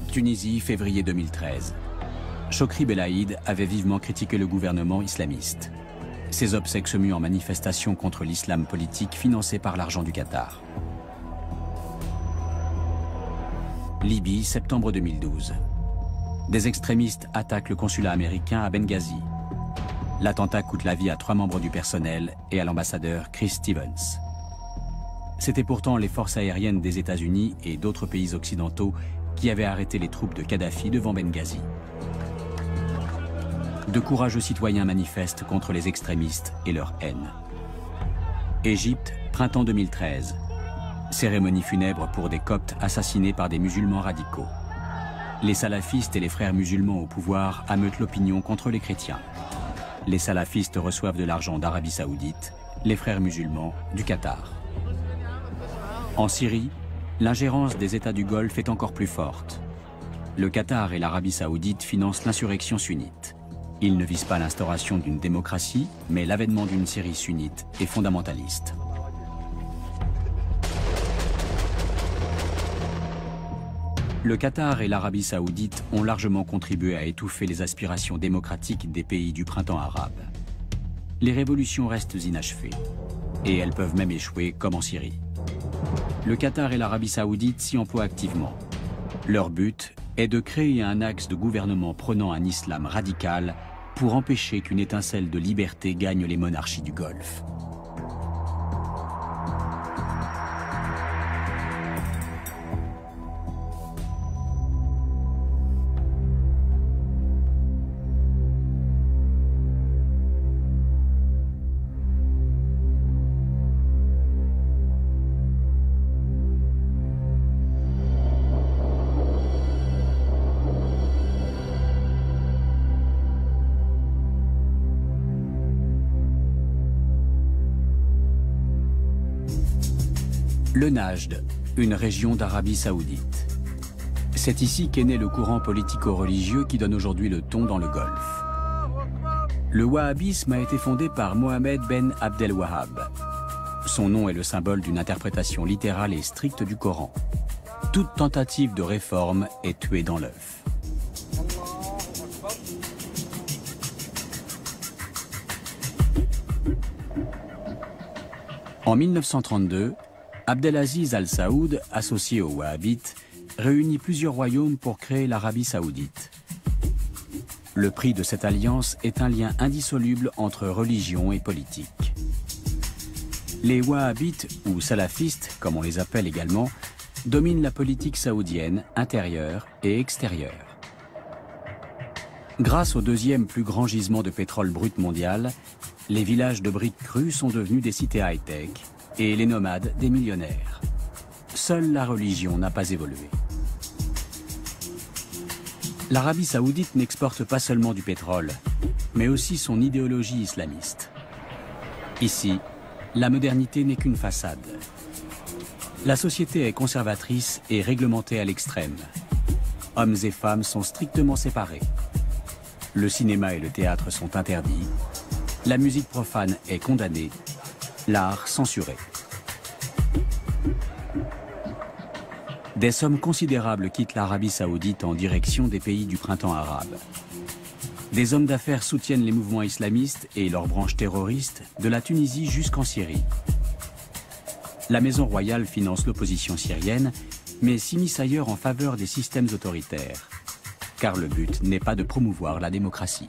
Tunisie, février 2013. Chokri Belaïd avait vivement critiqué le gouvernement islamiste. Ses obsèques se muent en manifestation contre l'islam politique financé par l'argent du Qatar. Libye, septembre 2012. Des extrémistes attaquent le consulat américain à Benghazi. L'attentat coûte la vie à 3 membres du personnel et à l'ambassadeur Chris Stevens. C'étaient pourtant les forces aériennes des États-Unis et d'autres pays occidentaux qui avaient arrêté les troupes de Kadhafi devant Benghazi. De courageux citoyens manifestent contre les extrémistes et leur haine. Égypte, printemps 2013. Cérémonie funèbre pour des Coptes assassinés par des musulmans radicaux. Les salafistes et les frères musulmans au pouvoir ameutent l'opinion contre les chrétiens. Les salafistes reçoivent de l'argent d'Arabie Saoudite, les frères musulmans du Qatar. En Syrie, l'ingérence des États du Golfe est encore plus forte. Le Qatar et l'Arabie Saoudite financent l'insurrection sunnite. Ils ne visent pas l'instauration d'une démocratie, mais l'avènement d'une Syrie sunnite et fondamentaliste. Le Qatar et l'Arabie Saoudite ont largement contribué à étouffer les aspirations démocratiques des pays du printemps arabe. Les révolutions restent inachevées, et elles peuvent même échouer comme en Syrie. Le Qatar et l'Arabie Saoudite s'y emploient activement. Leur but est de créer un axe de gouvernement prônant un islam radical pour empêcher qu'une étincelle de liberté gagne les monarchies du Golfe. Le Najd, une région d'Arabie Saoudite. C'est ici qu'est né le courant politico-religieux qui donne aujourd'hui le ton dans le Golfe. Le wahhabisme a été fondé par Mohammed ben Abdel Wahhab. Son nom est le symbole d'une interprétation littérale et stricte du Coran. Toute tentative de réforme est tuée dans l'œuf. En 1932, Abdelaziz Al Saoud, associé aux Wahhabites, réunit plusieurs royaumes pour créer l'Arabie Saoudite. Le prix de cette alliance est un lien indissoluble entre religion et politique. Les Wahhabites, ou salafistes, comme on les appelle également, dominent la politique saoudienne intérieure et extérieure. Grâce au deuxième plus grand gisement de pétrole brut mondial, les villages de briques crues sont devenus des cités high-tech, et les nomades des millionnaires. Seule la religion n'a pas évolué. L'Arabie Saoudite n'exporte pas seulement du pétrole, mais aussi son idéologie islamiste. Ici, la modernité n'est qu'une façade. La société est conservatrice et réglementée à l'extrême. Hommes et femmes sont strictement séparés. Le cinéma et le théâtre sont interdits. La musique profane est condamnée. L'art censuré. Des sommes considérables quittent l'Arabie Saoudite en direction des pays du printemps arabe. Des hommes d'affaires soutiennent les mouvements islamistes et leurs branches terroristes de la Tunisie jusqu'en Syrie. La Maison royale finance l'opposition syrienne, mais s'immisce ailleurs en faveur des systèmes autoritaires. Car le but n'est pas de promouvoir la démocratie.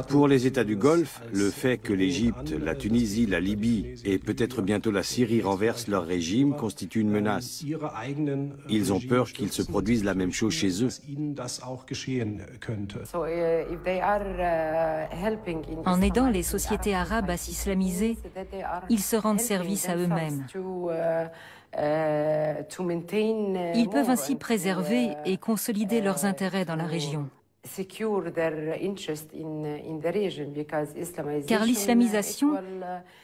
Pour les États du Golfe, le fait que l'Égypte, la Tunisie, la Libye et peut-être bientôt la Syrie renversent leur régime constitue une menace. Ils ont peur qu'il se produise la même chose chez eux. En aidant les sociétés arabes à s'islamiser, ils se rendent service à eux-mêmes. Ils peuvent ainsi préserver et consolider leurs intérêts dans la région. Car l'islamisation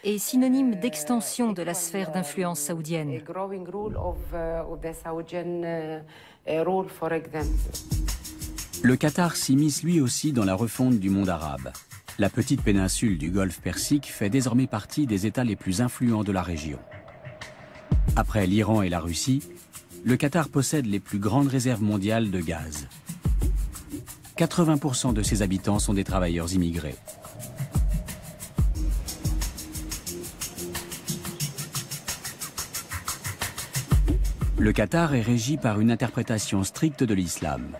est synonyme d'extension de la sphère d'influence saoudienne. Le Qatar s'immisce lui aussi dans la refonte du monde arabe. La petite péninsule du Golfe Persique fait désormais partie des États les plus influents de la région. Après l'Iran et la Russie, le Qatar possède les plus grandes réserves mondiales de gaz. 80% de ses habitants sont des travailleurs immigrés. Le Qatar est régi par une interprétation stricte de l'islam.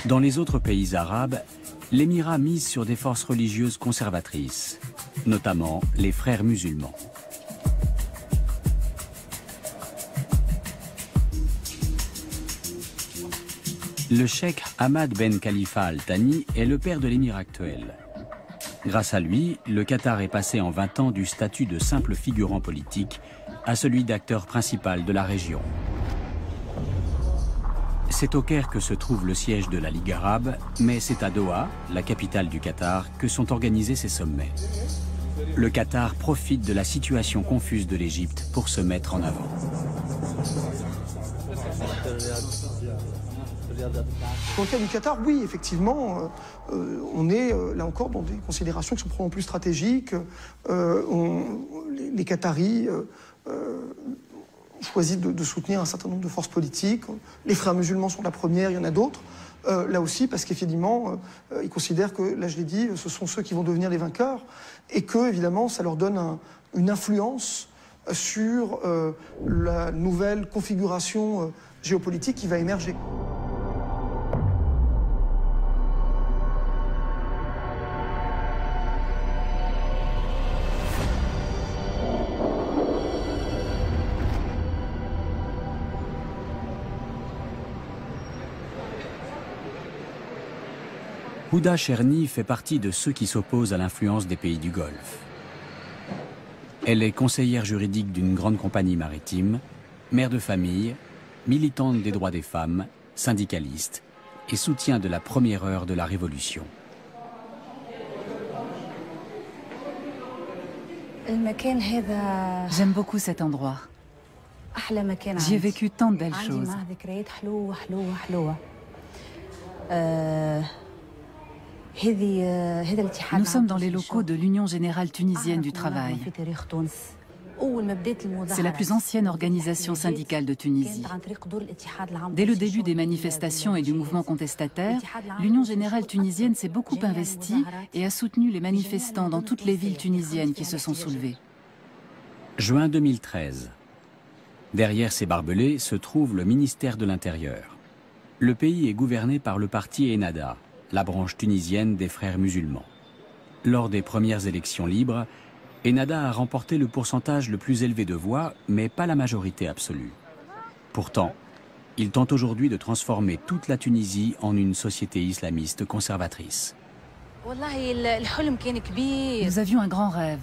Dans les autres pays arabes, l'émirat mise sur des forces religieuses conservatrices, notamment les frères musulmans. Le cheikh Hamad Ben Khalifa Al Thani est le père de l'émir actuel. Grâce à lui, le Qatar est passé en 20 ans du statut de simple figurant politique à celui d'acteur principal de la région. C'est au Caire que se trouve le siège de la Ligue arabe, mais c'est à Doha, la capitale du Qatar, que sont organisés ces sommets. Le Qatar profite de la situation confuse de l'Égypte pour se mettre en avant. Dans le cas du Qatar, oui, effectivement, on est là encore dans des considérations qui sont probablement plus stratégiques. Les Qataris choisissent de soutenir un certain nombre de forces politiques. Les frères musulmans sont la première, il y en a d'autres. Là aussi, parce qu'effectivement, ils considèrent que, là je l'ai dit, ce sont ceux qui vont devenir les vainqueurs et que, évidemment, ça leur donne une influence sur la nouvelle configuration géopolitique qui va émerger. Houda Cherni fait partie de ceux qui s'opposent à l'influence des pays du Golfe. Elle est conseillère juridique d'une grande compagnie maritime, mère de famille, militante des droits des femmes, syndicaliste et soutient de la première heure de la Révolution. J'aime beaucoup cet endroit. J'y ai vécu tant de belles choses. Nous sommes dans les locaux de l'Union générale tunisienne du travail. C'est la plus ancienne organisation syndicale de Tunisie. Dès le début des manifestations et du mouvement contestataire, l'Union générale tunisienne s'est beaucoup investie et a soutenu les manifestants dans toutes les villes tunisiennes qui se sont soulevées. Juin 2013. Derrière ces barbelés se trouve le ministère de l'Intérieur. Le pays est gouverné par le parti Ennahda, la branche tunisienne des frères musulmans. Lors des premières élections libres, Ennahda a remporté le pourcentage le plus élevé de voix, mais pas la majorité absolue. Pourtant, il tente aujourd'hui de transformer toute la Tunisie en une société islamiste conservatrice. Nous avions un grand rêve,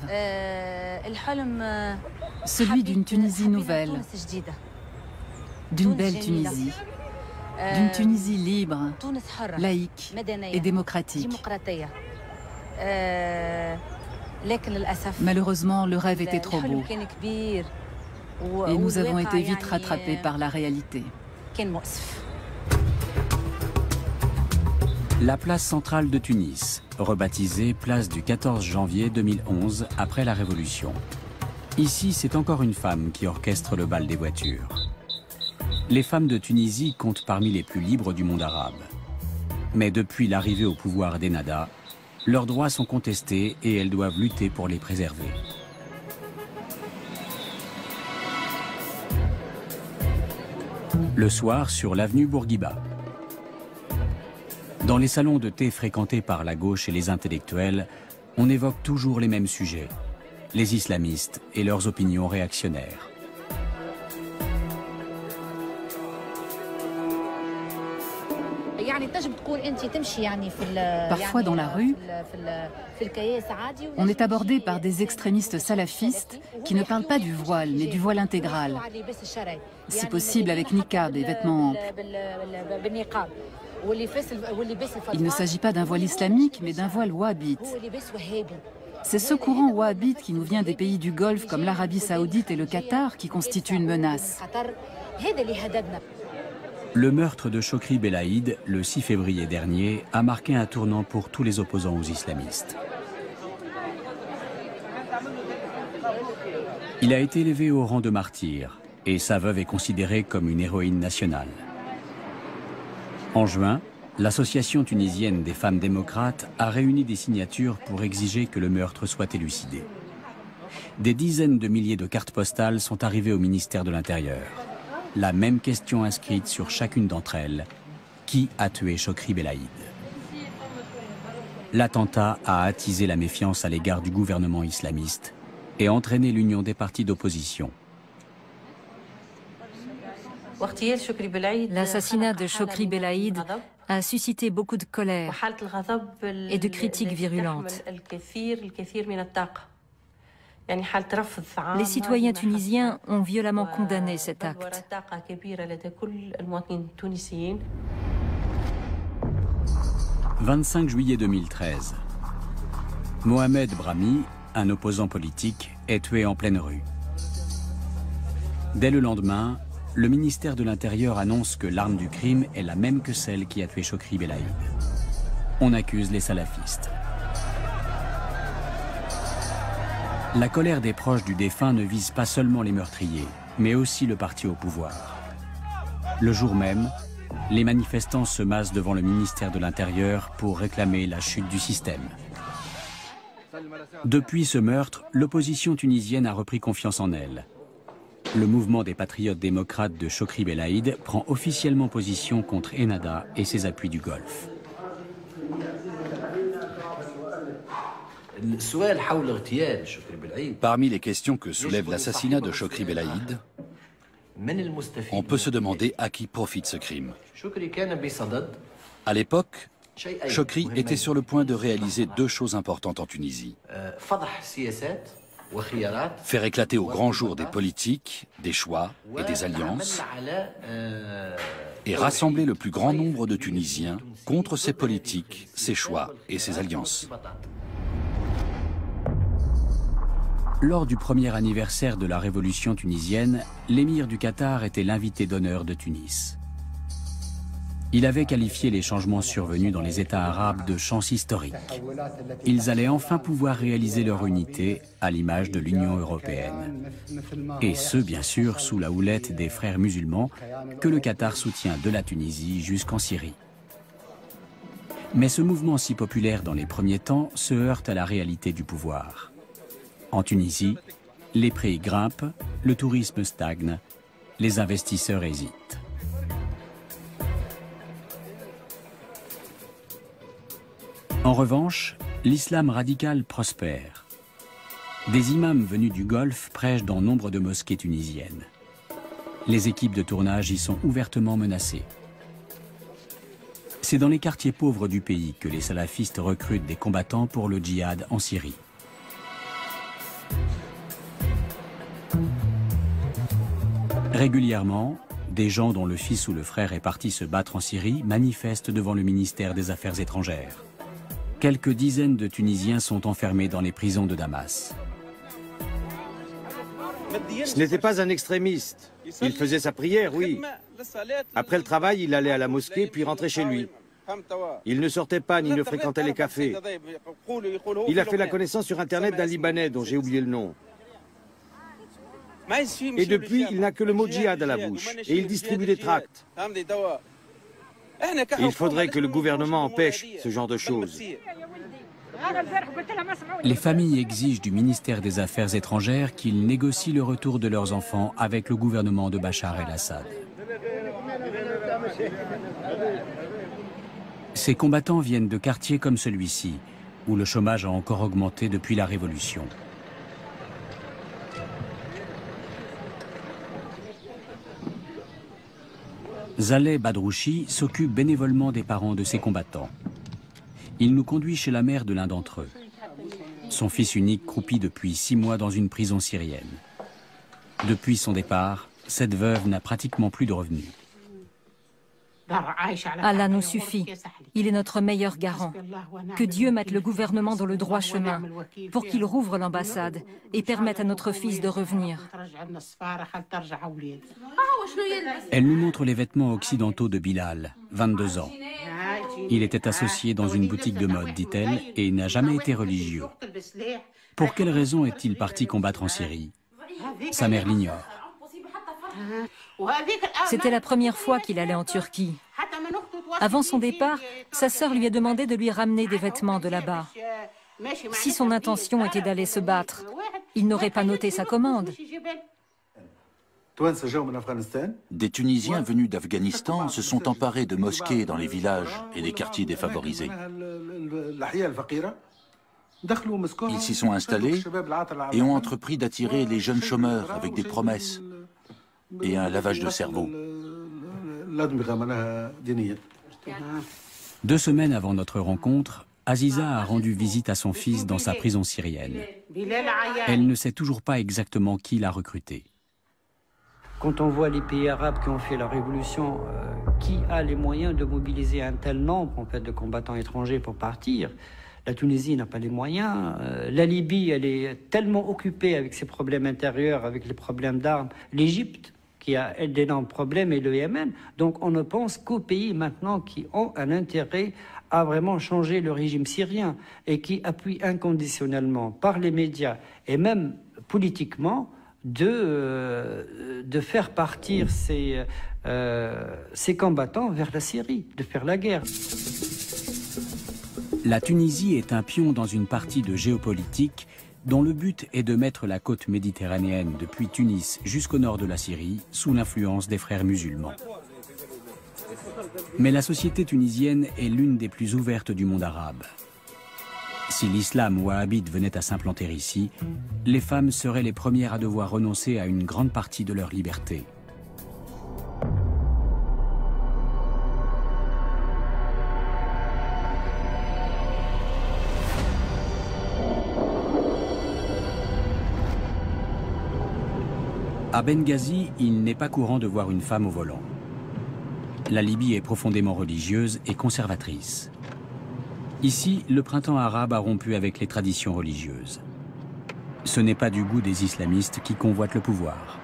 celui d'une Tunisie nouvelle, d'une belle Tunisie, d'une Tunisie libre, laïque et démocratique. Malheureusement, le rêve était trop beau et nous avons été vite rattrapés par la réalité. La place centrale de Tunis, rebaptisée place du 14 janvier 2011 après la Révolution. Ici, c'est encore une femme qui orchestre le bal des voitures. Les femmes de Tunisie comptent parmi les plus libres du monde arabe. Mais depuis l'arrivée au pouvoir d'Ennahda, leurs droits sont contestés et elles doivent lutter pour les préserver. Le soir, sur l'avenue Bourguiba. Dans les salons de thé fréquentés par la gauche et les intellectuels, on évoque toujours les mêmes sujets, les islamistes et leurs opinions réactionnaires. Parfois dans la rue, on est abordé par des extrémistes salafistes qui ne parlent pas du voile, mais du voile intégral. Si possible avec niqab et vêtements amples. Il ne s'agit pas d'un voile islamique, mais d'un voile wahhabite. C'est ce courant wahhabite qui nous vient des pays du Golfe comme l'Arabie saoudite et le Qatar qui constitue une menace. Le meurtre de Chokri Belaïd, le 6 février dernier, a marqué un tournant pour tous les opposants aux islamistes. Il a été élevé au rang de martyr et sa veuve est considérée comme une héroïne nationale. En juin, l'Association tunisienne des femmes démocrates a réuni des signatures pour exiger que le meurtre soit élucidé. Des dizaines de milliers de cartes postales sont arrivées au ministère de l'Intérieur. La même question inscrite sur chacune d'entre elles. Qui a tué Chokri Belaïd? L'attentat a attisé la méfiance à l'égard du gouvernement islamiste et entraîné l'union des partis d'opposition. L'assassinat de Chokri Belaïd a suscité beaucoup de colère et de critiques virulentes. Les citoyens tunisiens ont violemment condamné cet acte. 25 juillet 2013. Mohamed Brahmi, un opposant politique, est tué en pleine rue. Dès le lendemain, le ministère de l'Intérieur annonce que l'arme du crime est la même que celle qui a tué Chokri Belaïd. On accuse les salafistes. La colère des proches du défunt ne vise pas seulement les meurtriers, mais aussi le parti au pouvoir. Le jour même, les manifestants se massent devant le ministère de l'Intérieur pour réclamer la chute du système. Depuis ce meurtre, l'opposition tunisienne a repris confiance en elle. Le mouvement des patriotes démocrates de Chokri Belaïd prend officiellement position contre Ennahda et ses appuis du Golfe. Parmi les questions que soulève l'assassinat de Chokri Belaïd, on peut se demander à qui profite ce crime. À l'époque, Chokri était sur le point de réaliser deux choses importantes en Tunisie. Faire éclater au grand jour des politiques, des choix et des alliances, et rassembler le plus grand nombre de Tunisiens contre ces politiques, ces choix et ces alliances. Lors du premier anniversaire de la révolution tunisienne, l'émir du Qatar était l'invité d'honneur de Tunis. Il avait qualifié les changements survenus dans les États arabes de chance historique. Ils allaient enfin pouvoir réaliser leur unité à l'image de l'Union européenne. Et ce, bien sûr, sous la houlette des frères musulmans que le Qatar soutient de la Tunisie jusqu'en Syrie. Mais ce mouvement si populaire dans les premiers temps se heurte à la réalité du pouvoir. En Tunisie, les prix grimpent, le tourisme stagne, les investisseurs hésitent. En revanche, l'islam radical prospère. Des imams venus du Golfe prêchent dans nombre de mosquées tunisiennes. Les équipes de tournage y sont ouvertement menacées. C'est dans les quartiers pauvres du pays que les salafistes recrutent des combattants pour le djihad en Syrie. Régulièrement, des gens dont le fils ou le frère est parti se battre en Syrie manifestent devant le ministère des Affaires étrangères. Quelques dizaines de Tunisiens sont enfermés dans les prisons de Damas. Ce n'était pas un extrémiste. Il faisait sa prière, oui. Après le travail, il allait à la mosquée puis rentrait chez lui. Il ne sortait pas ni ne fréquentait les cafés. Il a fait la connaissance sur Internet d'un Libanais dont j'ai oublié le nom. Et depuis, il n'a que le mot djihad à la bouche et il distribue des tracts. Il faudrait que le gouvernement empêche ce genre de choses. Les familles exigent du ministère des Affaires étrangères qu'il négocie le retour de leurs enfants avec le gouvernement de Bachar el-Assad. Ces combattants viennent de quartiers comme celui-ci, où le chômage a encore augmenté depuis la Révolution. Zaleh Badrouchi s'occupe bénévolement des parents de ces combattants. Il nous conduit chez la mère de l'un d'entre eux. Son fils unique croupit depuis 6 mois dans une prison syrienne. Depuis son départ, cette veuve n'a pratiquement plus de revenus. Allah nous suffit. Il est notre meilleur garant. Que Dieu mette le gouvernement dans le droit chemin pour qu'il rouvre l'ambassade et permette à notre fils de revenir. Elle nous montre les vêtements occidentaux de Bilal, 22 ans. Il était associé dans une boutique de mode, dit-elle, et n'a jamais été religieux. Pour quelle raison est-il parti combattre en Syrie? Sa mère l'ignore. C'était la première fois qu'il allait en Turquie. Avant son départ, sa sœur lui a demandé de lui ramener des vêtements de là-bas. Si son intention était d'aller se battre, il n'aurait pas noté sa commande. Des Tunisiens venus d'Afghanistan se sont emparés de mosquées dans les villages et les quartiers défavorisés. Ils s'y sont installés et ont entrepris d'attirer les jeunes chômeurs avec des promesses et un lavage de cerveau. 2 semaines avant notre rencontre, Aziza a rendu visite à son fils dans sa prison syrienne. Elle ne sait toujours pas exactement qui l'a recruté. Quand on voit les pays arabes qui ont fait la révolution, qui a les moyens de mobiliser un tel nombre en fait, de combattants étrangers pour partir? La Tunisie n'a pas les moyens. La Libye, elle est tellement occupée avec ses problèmes intérieurs, avec les problèmes d'armes. L'Égypte, qui a d'énormes problèmes, et le Yémen. Donc on ne pense qu'aux pays maintenant qui ont un intérêt à vraiment changer le régime syrien et qui appuient inconditionnellement par les médias et même politiquement de faire partir ces combattants vers la Syrie, de faire la guerre. La Tunisie est un pion dans une partie de géopolitique dont le but est de mettre la côte méditerranéenne depuis Tunis jusqu'au nord de la Syrie sous l'influence des frères musulmans. Mais la société tunisienne est l'une des plus ouvertes du monde arabe. Si l'islam wahhabite venait à s'implanter ici, les femmes seraient les premières à devoir renoncer à une grande partie de leur liberté. À Benghazi, il n'est pas courant de voir une femme au volant. La Libye est profondément religieuse et conservatrice. Ici, le printemps arabe a rompu avec les traditions religieuses. Ce n'est pas du goût des islamistes qui convoitent le pouvoir.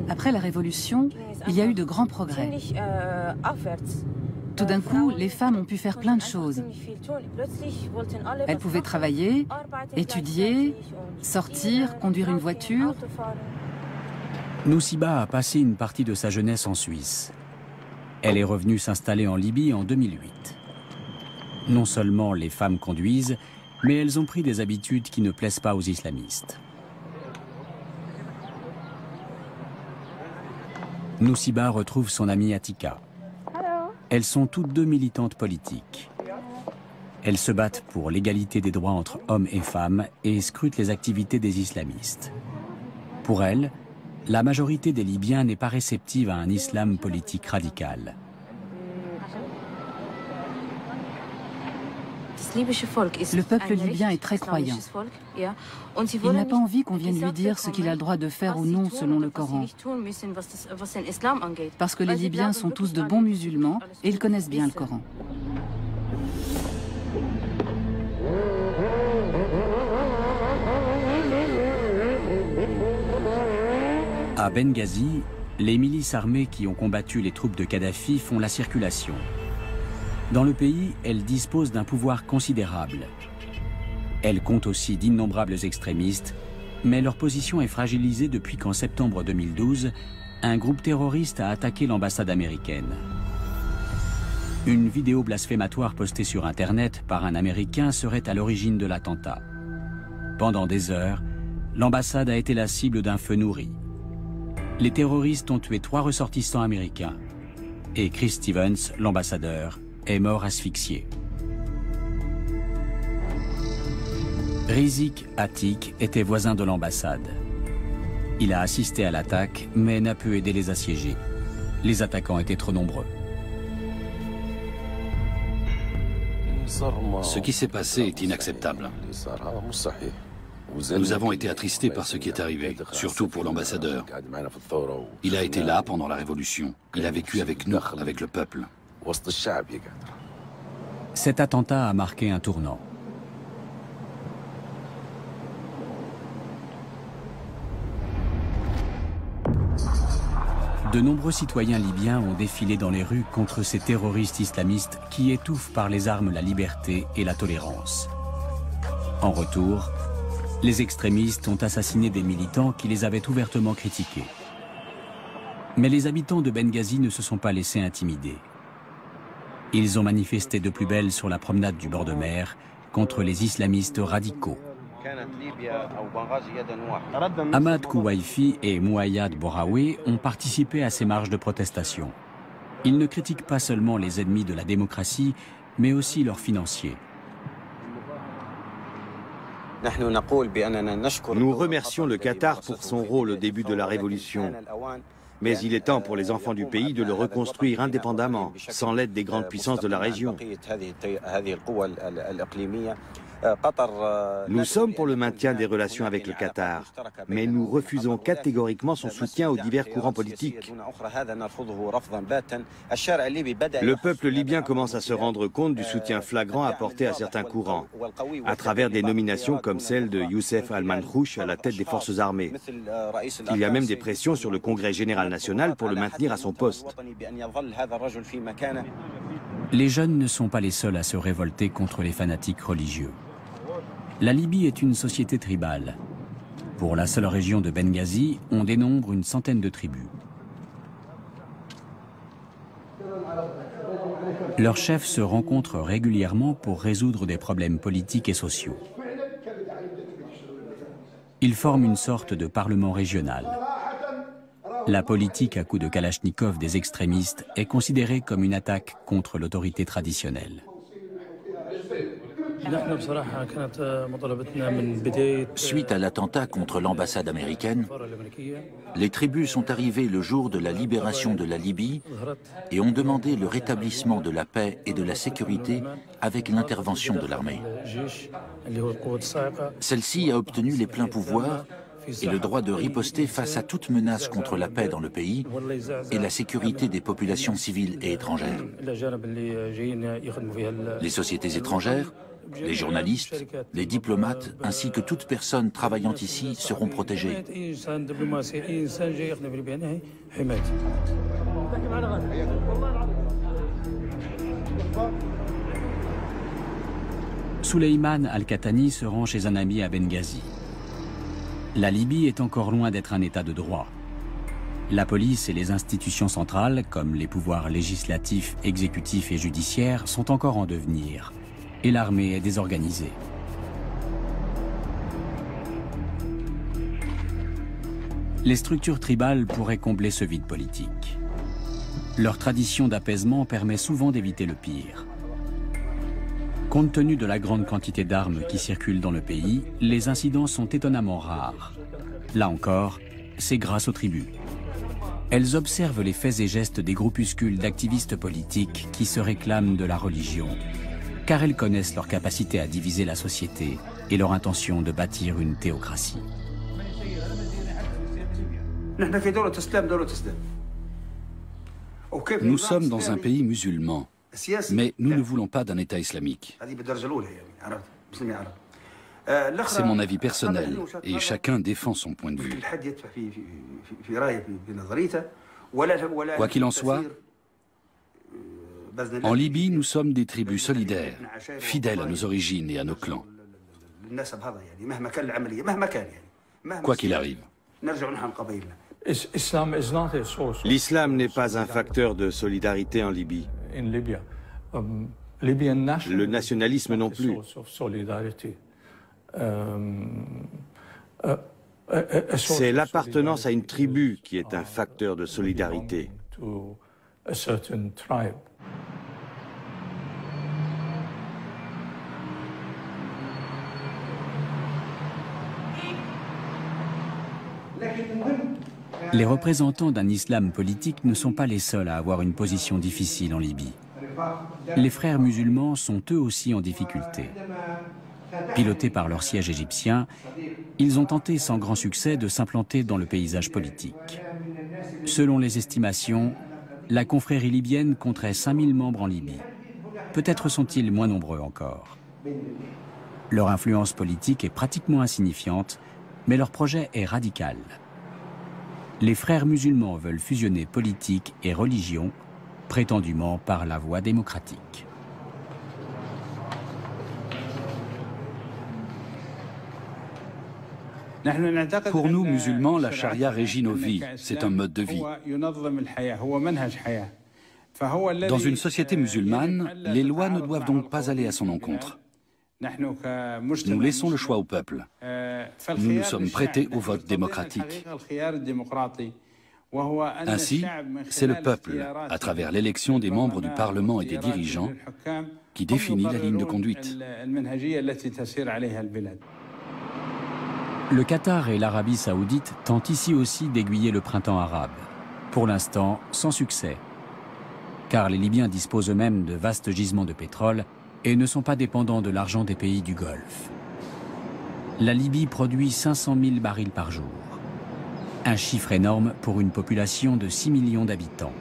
Après la Révolution, il y a eu de grands progrès. Tout d'un coup, les femmes ont pu faire plein de choses. Elles pouvaient travailler, étudier, sortir, conduire une voiture. Noussiba a passé une partie de sa jeunesse en Suisse. Elle est revenue s'installer en Libye en 2008. Non seulement les femmes conduisent, mais elles ont pris des habitudes qui ne plaisent pas aux islamistes. Noussiba retrouve son amie Atika. Elles sont toutes deux militantes politiques. Elles se battent pour l'égalité des droits entre hommes et femmes et scrutent les activités des islamistes. Pour elles, la majorité des Libyens n'est pas réceptive à un islam politique radical. Le peuple libyen est très croyant. Il n'a pas envie qu'on vienne lui dire ce qu'il a le droit de faire ou non selon le Coran. Parce que les Libyens sont tous de bons musulmans et ils connaissent bien le Coran. À Benghazi, les milices armées qui ont combattu les troupes de Kadhafi font la circulation. Dans le pays, elles disposent d'un pouvoir considérable. Elles comptent aussi d'innombrables extrémistes, mais leur position est fragilisée depuis qu'en septembre 2012, un groupe terroriste a attaqué l'ambassade américaine. Une vidéo blasphématoire postée sur Internet par un Américain serait à l'origine de l'attentat. Pendant des heures, l'ambassade a été la cible d'un feu nourri. Les terroristes ont tué 3 ressortissants américains. Et Chris Stevens, l'ambassadeur, est mort asphyxié. Rizik Atik était voisin de l'ambassade. Il a assisté à l'attaque, mais n'a pu aider les assiégés. Les attaquants étaient trop nombreux. Ce qui s'est passé est inacceptable. Nous avons été attristés par ce qui est arrivé, surtout pour l'ambassadeur. Il a été là pendant la Révolution. Il a vécu avec nous, avec le peuple. Cet attentat a marqué un tournant. De nombreux citoyens libyens ont défilé dans les rues contre ces terroristes islamistes qui étouffent par les armes la liberté et la tolérance. En retour, les extrémistes ont assassiné des militants qui les avaient ouvertement critiqués. Mais les habitants de Benghazi ne se sont pas laissés intimider. Ils ont manifesté de plus belle sur la promenade du bord de mer contre les islamistes radicaux. Ahmad Kouwaifi et Mouayyad Boraoui ont participé à ces marches de protestation. Ils ne critiquent pas seulement les ennemis de la démocratie, mais aussi leurs financiers. Nous remercions le Qatar pour son rôle au début de la révolution. Mais il est temps pour les enfants du pays de le reconstruire indépendamment, sans l'aide des grandes puissances de la région. Nous sommes pour le maintien des relations avec le Qatar, mais nous refusons catégoriquement son soutien aux divers courants politiques. Le peuple libyen commence à se rendre compte du soutien flagrant apporté à certains courants, à travers des nominations comme celle de Youssef Al-Manhouch à la tête des forces armées. Il y a même des pressions sur le Congrès général national pour le maintenir à son poste. Les jeunes ne sont pas les seuls à se révolter contre les fanatiques religieux. La Libye est une société tribale. Pour la seule région de Benghazi, on dénombre une centaine de tribus. Leurs chefs se rencontrent régulièrement pour résoudre des problèmes politiques et sociaux. Ils forment une sorte de parlement régional. La politique à coups de Kalachnikov des extrémistes est considérée comme une attaque contre l'autorité traditionnelle. Suite à l'attentat contre l'ambassade américaine, les tribus sont arrivées le jour de la libération de la Libye et ont demandé le rétablissement de la paix et de la sécurité avec l'intervention de l'armée. Celle-ci a obtenu les pleins pouvoirs et le droit de riposter face à toute menace contre la paix dans le pays et la sécurité des populations civiles et étrangères. Les sociétés étrangères, les journalistes, les diplomates, ainsi que toute personne travaillant ici seront protégés. Souleyman Al-Qahtani se rend chez un ami à Benghazi. La Libye est encore loin d'être un état de droit. La police et les institutions centrales, comme les pouvoirs législatifs, exécutifs et judiciaires, sont encore en devenir. Et l'armée est désorganisée. Les structures tribales pourraient combler ce vide politique. Leur tradition d'apaisement permet souvent d'éviter le pire. Compte tenu de la grande quantité d'armes qui circulent dans le pays, les incidents sont étonnamment rares. Là encore, c'est grâce aux tribus. Elles observent les faits et gestes des groupuscules d'activistes politiques qui se réclament de la religion, car elles connaissent leur capacité à diviser la société et leur intention de bâtir une théocratie. Nous sommes dans un pays musulman, mais nous ne voulons pas d'un État islamique. C'est mon avis personnel, et chacun défend son point de vue. Quoi qu'il en soit, en Libye, nous sommes des tribus solidaires, fidèles à nos origines et à nos clans. Quoi qu'il arrive. L'islam n'est pas un facteur de solidarité en Libye. Le nationalisme non plus. C'est l'appartenance à une tribu qui est un facteur de solidarité. Les représentants d'un islam politique ne sont pas les seuls à avoir une position difficile en Libye. Les frères musulmans sont eux aussi en difficulté. Pilotés par leur siège égyptien, ils ont tenté sans grand succès de s'implanter dans le paysage politique. Selon les estimations, la confrérie libyenne compterait 5000 membres en Libye. Peut-être sont-ils moins nombreux encore. Leur influence politique est pratiquement insignifiante, mais leur projet est radical. Les frères musulmans veulent fusionner politique et religion, prétendument par la voie démocratique. Pour nous, musulmans, la charia régit nos vies. C'est un mode de vie. Dans une société musulmane, les lois ne doivent donc pas aller à son encontre. Nous laissons le choix au peuple. Nous nous sommes prêtés au vote démocratique. Ainsi, c'est le peuple, à travers l'élection des membres du Parlement et des dirigeants, qui définit la ligne de conduite. Le Qatar et l'Arabie saoudite tentent ici aussi d'aiguiller le printemps arabe. Pour l'instant, sans succès. Car les Libyens disposent eux-mêmes de vastes gisements de pétrole et ne sont pas dépendants de l'argent des pays du Golfe. La Libye produit 500 000 barils par jour. Un chiffre énorme pour une population de 6 millions d'habitants.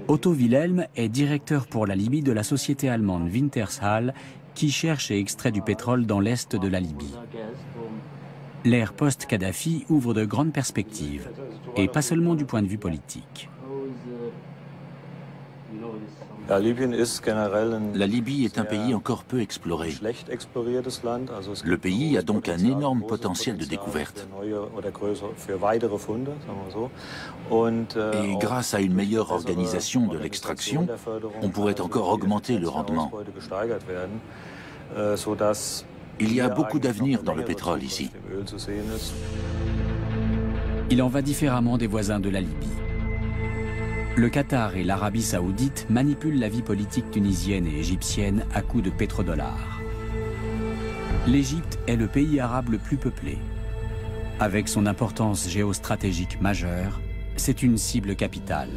Otto Wilhelm est directeur pour la Libye de la société allemande Wintershall qui cherche et extrait du pétrole dans l'est de la Libye. L'ère post-Kadhafi ouvre de grandes perspectives, et pas seulement du point de vue politique. La Libye est un pays encore peu exploré. Le pays a donc un énorme potentiel de découverte. Et grâce à une meilleure organisation de l'extraction, on pourrait encore augmenter le rendement. Il y a beaucoup d'avenir dans le pétrole ici. Il en va différemment des voisins de la Libye. Le Qatar et l'Arabie saoudite manipulent la vie politique tunisienne et égyptienne à coups de pétrodollars. L'Égypte est le pays arabe le plus peuplé. Avec son importance géostratégique majeure, c'est une cible capitale.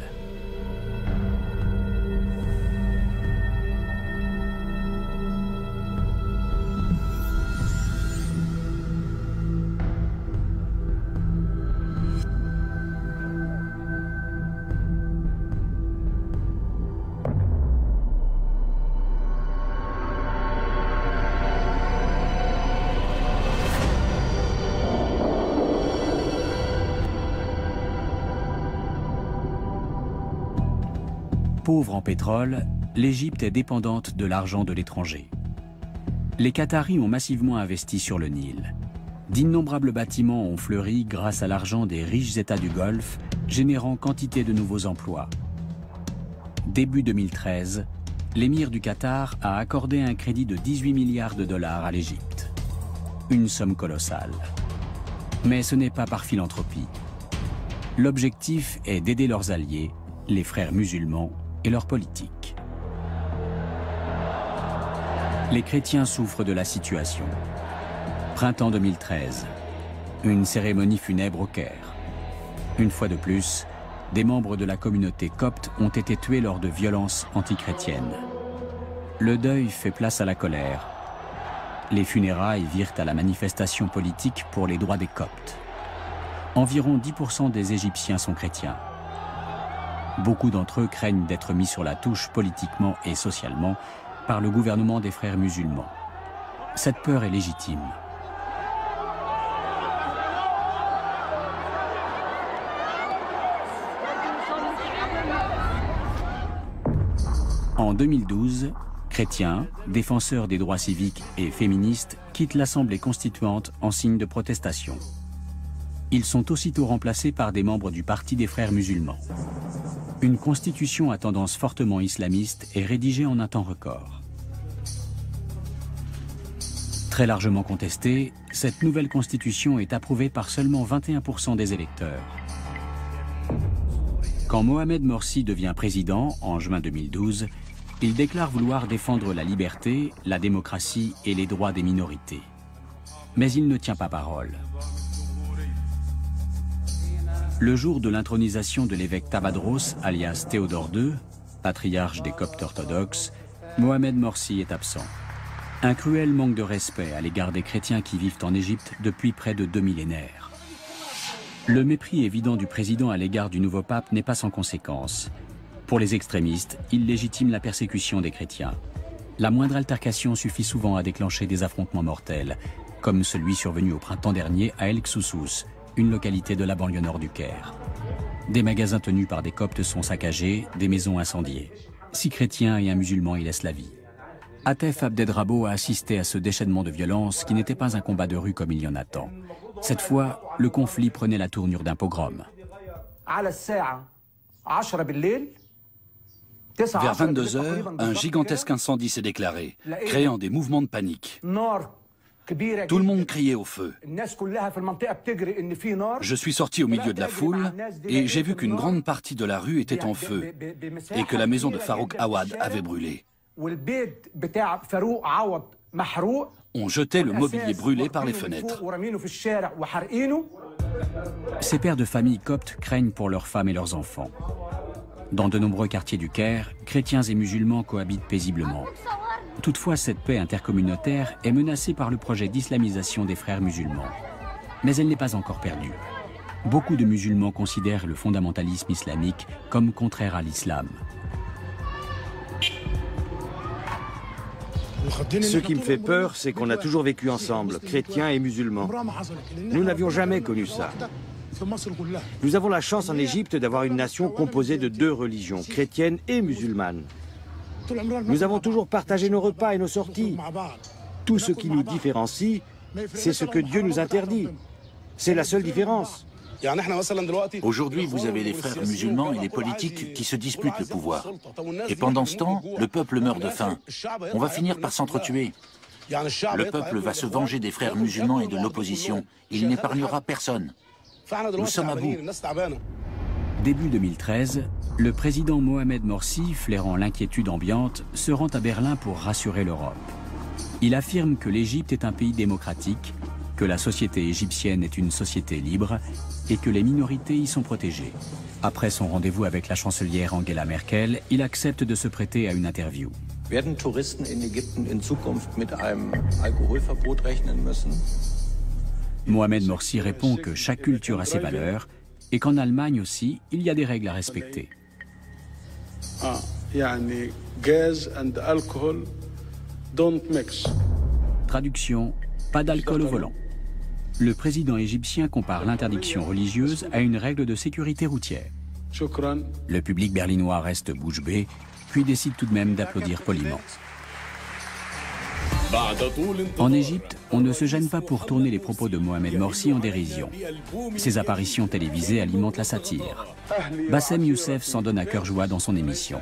Pauvre en pétrole, l'Égypte est dépendante de l'argent de l'étranger. Les Qataris ont massivement investi sur le Nil. D'innombrables bâtiments ont fleuri grâce à l'argent des riches États du Golfe, générant quantité de nouveaux emplois. Début 2013, l'émir du Qatar a accordé un crédit de 18 milliards de dollars à l'Égypte. Une somme colossale. Mais ce n'est pas par philanthropie. L'objectif est d'aider leurs alliés, les frères musulmans, et leur politique. Les chrétiens souffrent de la situation. Printemps 2013. Une cérémonie funèbre au Caire. Une fois de plus, des membres de la communauté copte ont été tués lors de violences antichrétiennes. Le deuil fait place à la colère. Les funérailles virent à la manifestation politique pour les droits des coptes. Environ 10% des Égyptiens sont chrétiens. Beaucoup d'entre eux craignent d'être mis sur la touche politiquement et socialement par le gouvernement des frères musulmans. Cette peur est légitime. En 2012, chrétiens, défenseurs des droits civiques et féministes quittent l'Assemblée constituante en signe de protestation. Ils sont aussitôt remplacés par des membres du Parti des frères musulmans. Une constitution à tendance fortement islamiste est rédigée en un temps record. Très largement contestée, cette nouvelle constitution est approuvée par seulement 21% des électeurs. Quand Mohamed Morsi devient président, en juin 2012, il déclare vouloir défendre la liberté, la démocratie et les droits des minorités. Mais il ne tient pas parole. Le jour de l'intronisation de l'évêque Tabadros, alias Théodore II, patriarche des Coptes orthodoxes, Mohamed Morsi est absent. Un cruel manque de respect à l'égard des chrétiens qui vivent en Égypte depuis près de 2 millénaires. Le mépris évident du président à l'égard du nouveau pape n'est pas sans conséquence. Pour les extrémistes, il légitime la persécution des chrétiens. La moindre altercation suffit souvent à déclencher des affrontements mortels, comme celui survenu au printemps dernier à El Ksoussous, une localité de la banlieue nord du Caire. Des magasins tenus par des coptes sont saccagés, des maisons incendiées. 6 chrétiens et un musulman y laissent la vie. Atef Abdedrabo a assisté à ce déchaînement de violence qui n'était pas un combat de rue comme il y en a tant. Cette fois, le conflit prenait la tournure d'un pogrom. Vers 22 h, un gigantesque incendie s'est déclaré, créant des mouvements de panique. Tout le monde criait au feu. Je suis sorti au milieu de la foule et j'ai vu qu'une grande partie de la rue était en feu et que la maison de Farouk Awad avait brûlé. On jetait le mobilier brûlé par les fenêtres. Ces pères de famille coptes craignent pour leurs femmes et leurs enfants. Dans de nombreux quartiers du Caire, chrétiens et musulmans cohabitent paisiblement. Toutefois, cette paix intercommunautaire est menacée par le projet d'islamisation des frères musulmans. Mais elle n'est pas encore perdue. Beaucoup de musulmans considèrent le fondamentalisme islamique comme contraire à l'islam. Ce qui me fait peur, c'est qu'on a toujours vécu ensemble, chrétiens et musulmans. Nous n'avions jamais connu ça. Nous avons la chance en Égypte d'avoir une nation composée de 2 religions, chrétienne et musulmane. Nous avons toujours partagé nos repas et nos sorties. Tout ce qui nous différencie, c'est ce que Dieu nous interdit. C'est la seule différence. Aujourd'hui, vous avez les frères musulmans et les politiques qui se disputent le pouvoir. Et pendant ce temps, le peuple meurt de faim. On va finir par s'entretuer. Le peuple va se venger des frères musulmans et de l'opposition. Il n'épargnera personne. Nous sommes à bout. Début 2013, le président Mohamed Morsi, flairant l'inquiétude ambiante, se rend à Berlin pour rassurer l'Europe. Il affirme que l'Égypte est un pays démocratique, que la société égyptienne est une société libre et que les minorités y sont protégées. Après son rendez-vous avec la chancelière Angela Merkel, il accepte de se prêter à une interview. Werden Touristen in Ägypten in Zukunft mit einem Alkoholverbot rechnen müssen? Mohamed Morsi répond que chaque culture a ses valeurs et qu'en Allemagne aussi, il y a des règles à respecter. Traduction, pas d'alcool au volant. Le président égyptien compare l'interdiction religieuse à une règle de sécurité routière. Le public berlinois reste bouche bée, puis décide tout de même d'applaudir poliment. En Égypte, on ne se gêne pas pour tourner les propos de Mohamed Morsi en dérision. Ses apparitions télévisées alimentent la satire. Bassem Youssef s'en donne à cœur joie dans son émission.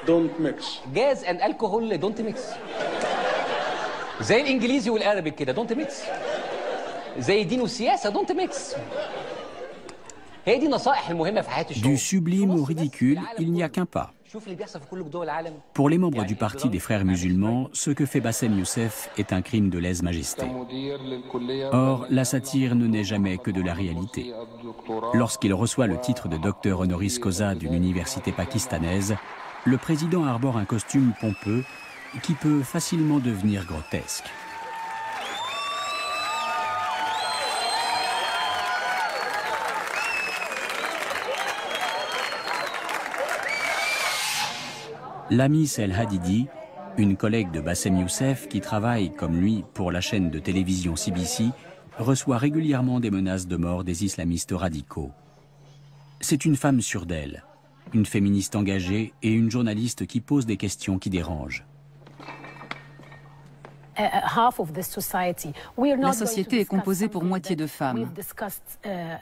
don't mix. Gas and alcohol don't mix. زي الإنجليزي والعربي كده don't mix. زي الدين والسياسة don't mix. هي دي نصائح المهمة في حياة الشعوب. Du sublime au ridicule, il n'y a qu'un pas. Pour les membres du parti des frères musulmans, ce que fait Bassem Youssef est un crime de lèse-majesté. Or, la satire ne naît jamais que de la réalité. Lorsqu'il reçoit le titre de docteur honoris causa d'une université pakistanaise, le président arbore un costume pompeux qui peut facilement devenir grotesque. Lamis El Hadidi, une collègue de Bassem Youssef qui travaille comme lui pour la chaîne de télévision CBC, reçoit régulièrement des menaces de mort des islamistes radicaux. C'est une femme sûre d'elle, une féministe engagée et une journaliste qui pose des questions qui dérangent. La société est composée pour moitié de femmes.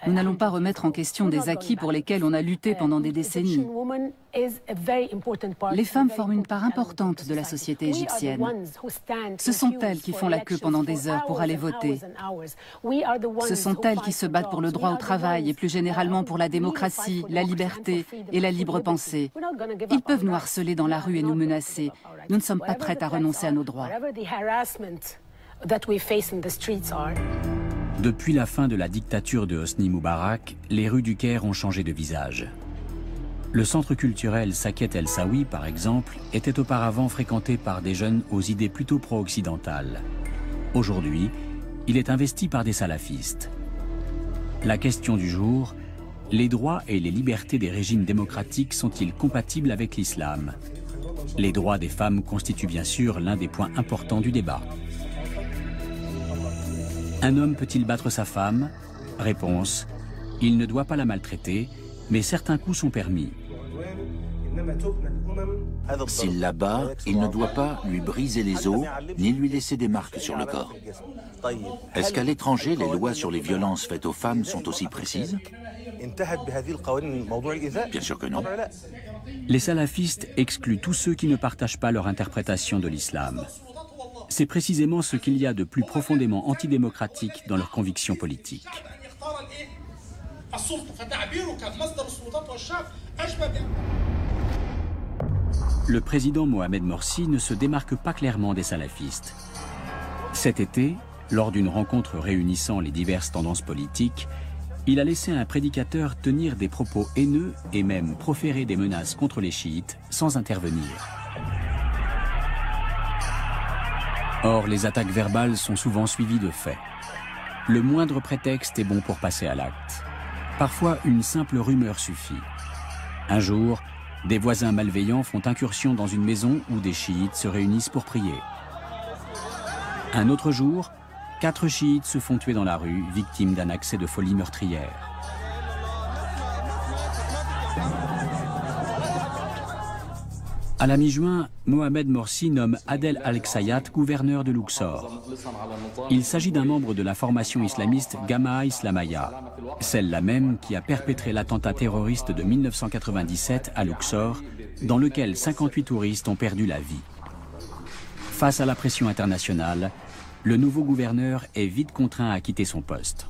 Nous n'allons pas remettre en question des acquis pour lesquels on a lutté pendant des décennies. Les femmes forment une part importante de la société égyptienne. Ce sont elles qui font la queue pendant des heures pour aller voter. Ce sont elles qui se battent pour le droit au travail et plus généralement pour la démocratie, la liberté et la libre pensée. Ils peuvent nous harceler dans la rue et nous menacer. Nous ne sommes pas prêtes à renoncer à nos droits. Depuis la fin de la dictature de Hosni Moubarak, les rues du Caire ont changé de visage. Le centre culturel Saket El Sawi, par exemple, était auparavant fréquenté par des jeunes aux idées plutôt pro-occidentales. Aujourd'hui, il est investi par des salafistes. La question du jour, les droits et les libertés des régimes démocratiques sont-ils compatibles avec l'islam? Les droits des femmes constituent bien sûr l'un des points importants du débat. Un homme peut-il battre sa femme? Réponse: il ne doit pas la maltraiter, mais certains coups sont permis. S'il la bat, il ne doit pas lui briser les os, ni lui laisser des marques sur le corps. Est-ce qu'à l'étranger, les lois sur les violences faites aux femmes sont aussi précises? Bien sûr que non. Les salafistes excluent tous ceux qui ne partagent pas leur interprétation de l'islam. C'est précisément ce qu'il y a de plus profondément antidémocratique dans leurs convictions politiques. Le président Mohamed Morsi ne se démarque pas clairement des salafistes. Cet été, lors d'une rencontre réunissant les diverses tendances politiques, il a laissé un prédicateur tenir des propos haineux et même proférer des menaces contre les chiites sans intervenir. Or, les attaques verbales sont souvent suivies de faits. Le moindre prétexte est bon pour passer à l'acte. Parfois, une simple rumeur suffit. Un jour, des voisins malveillants font incursion dans une maison où des chiites se réunissent pour prier. Un autre jour, 4 chiites se font tuer dans la rue, victimes d'un accès de folie meurtrière. À la mi-juin, Mohamed Morsi nomme Adel Al-Ksayat gouverneur de Luxor. Il s'agit d'un membre de la formation islamiste Jama'a Islamaya, celle-là même qui a perpétré l'attentat terroriste de 1997 à Luxor, dans lequel 58 touristes ont perdu la vie. Face à la pression internationale, le nouveau gouverneur est vite contraint à quitter son poste.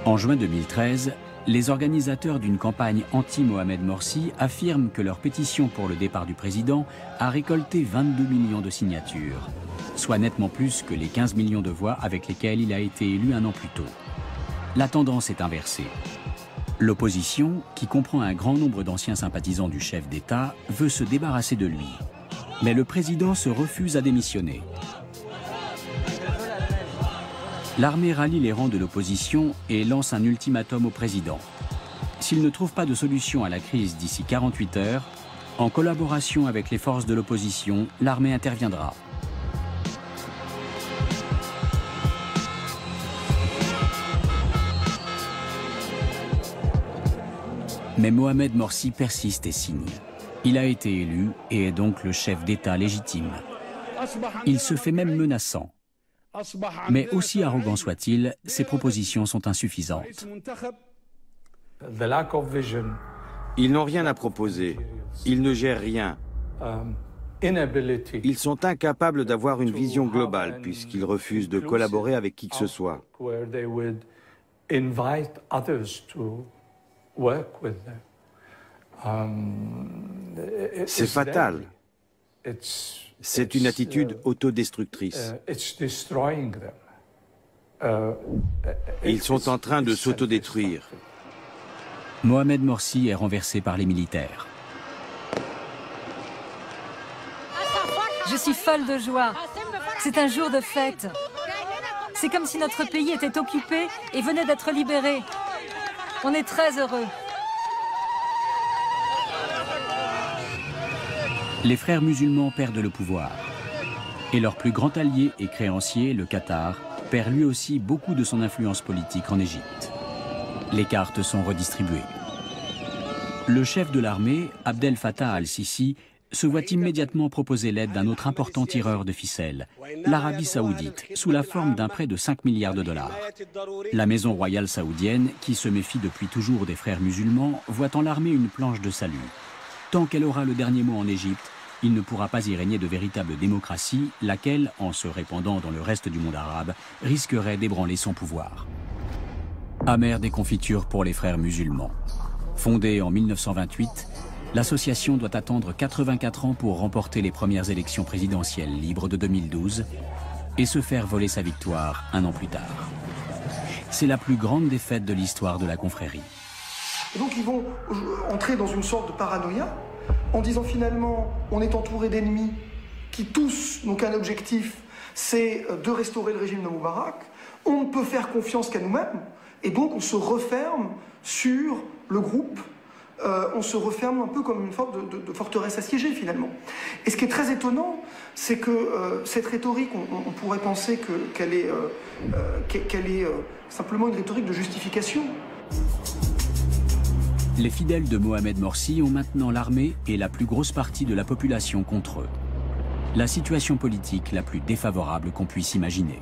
En juin 2013, les organisateurs d'une campagne anti-Mohamed Morsi affirment que leur pétition pour le départ du président a récolté 22 millions de signatures, soit nettement plus que les 15 millions de voix avec lesquelles il a été élu un an plus tôt. La tendance est inversée. L'opposition, qui comprend un grand nombre d'anciens sympathisants du chef d'État, veut se débarrasser de lui. Mais le président se refuse à démissionner. L'armée rallie les rangs de l'opposition et lance un ultimatum au président. S'il ne trouve pas de solution à la crise d'ici 48 heures, en collaboration avec les forces de l'opposition, l'armée interviendra. Mais Mohamed Morsi persiste et signe. Il a été élu et est donc le chef d'État légitime. Il se fait même menaçant. Mais aussi arrogant soit-il, ses propositions sont insuffisantes. Ils n'ont rien à proposer. Ils ne gèrent rien. Ils sont incapables d'avoir une vision globale puisqu'ils refusent de collaborer avec qui que ce soit. C'est fatal. C'est une attitude autodestructrice. Ils sont en train de s'autodétruire. Mohamed Morsi est renversé par les militaires. Je suis folle de joie. C'est un jour de fête. C'est comme si notre pays était occupé et venait d'être libéré. On est très heureux. Les frères musulmans perdent le pouvoir. Et leur plus grand allié et créancier, le Qatar, perd lui aussi beaucoup de son influence politique en Égypte. Les cartes sont redistribuées. Le chef de l'armée, Abdel Fattah al-Sisi, se voit immédiatement proposer l'aide d'un autre important tireur de ficelles, l'Arabie saoudite, sous la forme d'un prêt de 5 milliards de dollars. La maison royale saoudienne, qui se méfie depuis toujours des frères musulmans, voit en l'armée une planche de salut. Tant qu'elle aura le dernier mot en Égypte, il ne pourra pas y régner de véritable démocratie, laquelle, en se répandant dans le reste du monde arabe, risquerait d'ébranler son pouvoir. Amère déconfiture pour les frères musulmans. Fondée en 1928, l'association doit attendre 84 ans pour remporter les premières élections présidentielles libres de 2012 et se faire voler sa victoire un an plus tard. C'est la plus grande défaite de l'histoire de la confrérie. Et donc ils vont entrer dans une sorte de paranoïa en disant finalement on est entouré d'ennemis qui tous n'ont qu'un objectif, c'est de restaurer le régime de Moubarak. on ne peut faire confiance qu'à nous-mêmes, et donc on se referme sur le groupe, on se referme un peu comme une sorte de forteresse assiégée finalement. Et ce qui est très étonnant, c'est que cette rhétorique, on pourrait penser qu'elle est simplement une rhétorique de justification. Les fidèles de Mohamed Morsi ont maintenant l'armée et la plus grosse partie de la population contre eux. La situation politique la plus défavorable qu'on puisse imaginer.